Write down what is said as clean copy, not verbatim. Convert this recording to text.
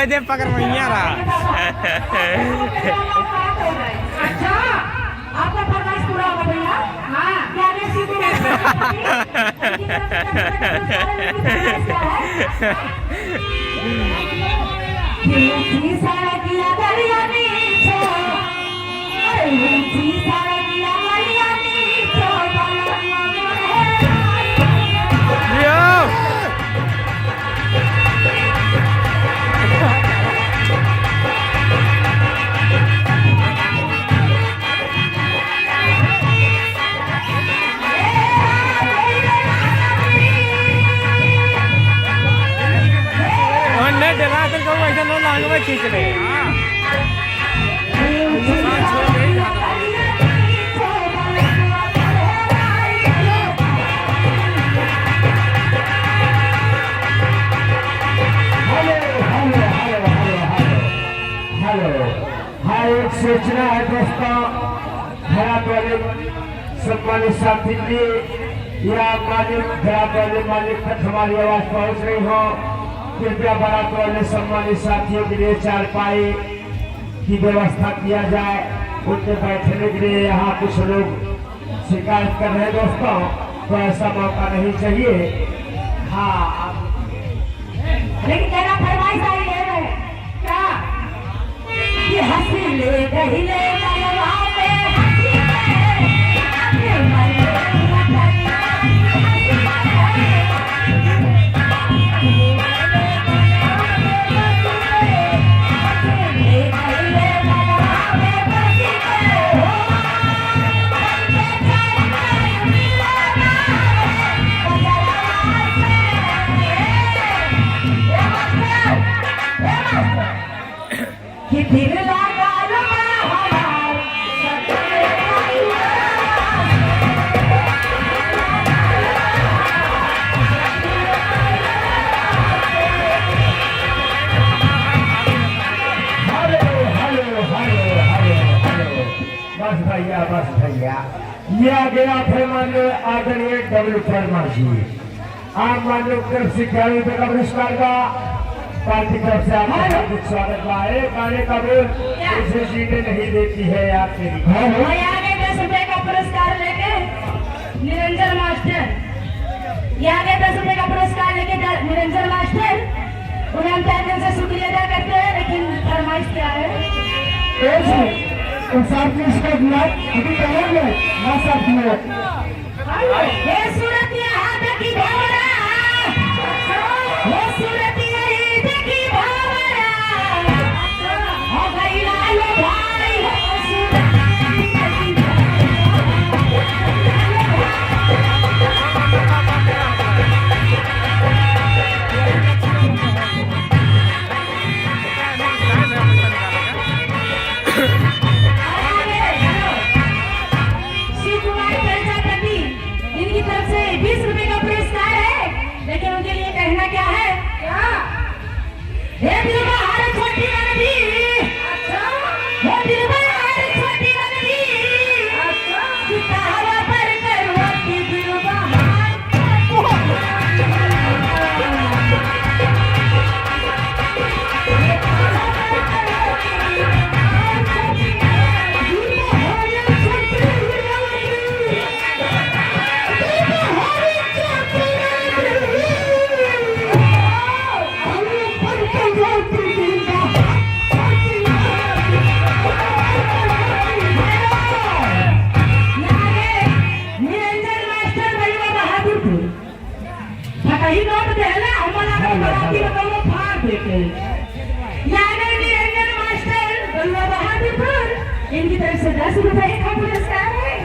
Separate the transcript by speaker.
Speaker 1: दे पकड़ मैया रहा।
Speaker 2: अच्छा आपका फरमाइश पूरा होगा भैया। हाँ क्या
Speaker 1: खींच ले।
Speaker 3: एक सूचना है दोस्तों, घराट वाले सम्मानित साथी जी या मालिक, घराट वाले मालिक तक हमारी आवाज पहुंच रही हो, कृपया बारात वाले सम्मानित साथियों के लिए चारपाई की व्यवस्था किया जाए। उनके बैठने के लिए यहाँ कुछ लोग शिकायत कर रहे हैं दोस्तों, तो ऐसा मौका नहीं चाहिए। हाँ
Speaker 2: लेकिन तेरा फरमाइश आई है क्या कि हंसी ले रही ले
Speaker 3: बस भैया ये आ गया थे मान्य आदरणीय डब्ल्यू शर्मा जी। आप मान्य तरफ से क्या पुरस्कार का पार्टी तरफ से आपका कुछ स्वागत है। गाने का बोल इसे सीटें नहीं देती है आपके लिए।
Speaker 2: आगे 10 रुपए का पुरस्कार लेके निरंजन मास्टर, ये आगे 10 रुपए का पुरस्कार लेके निरंजन मास्टर, उन्हें हम तहे दिल से शुक्रिया अदा करते हैं। लेकिन फरमाइश क्या है?
Speaker 3: साथ में इसका दिया अभी कहेंगे ना साथ में
Speaker 2: ये सूरत यहाँ देखी भावना, ये सूरत यही देखी भावना, हो गई लाल भाई हो सूरत इनकी तरफ से 10 रुपए का पुरस्कार है।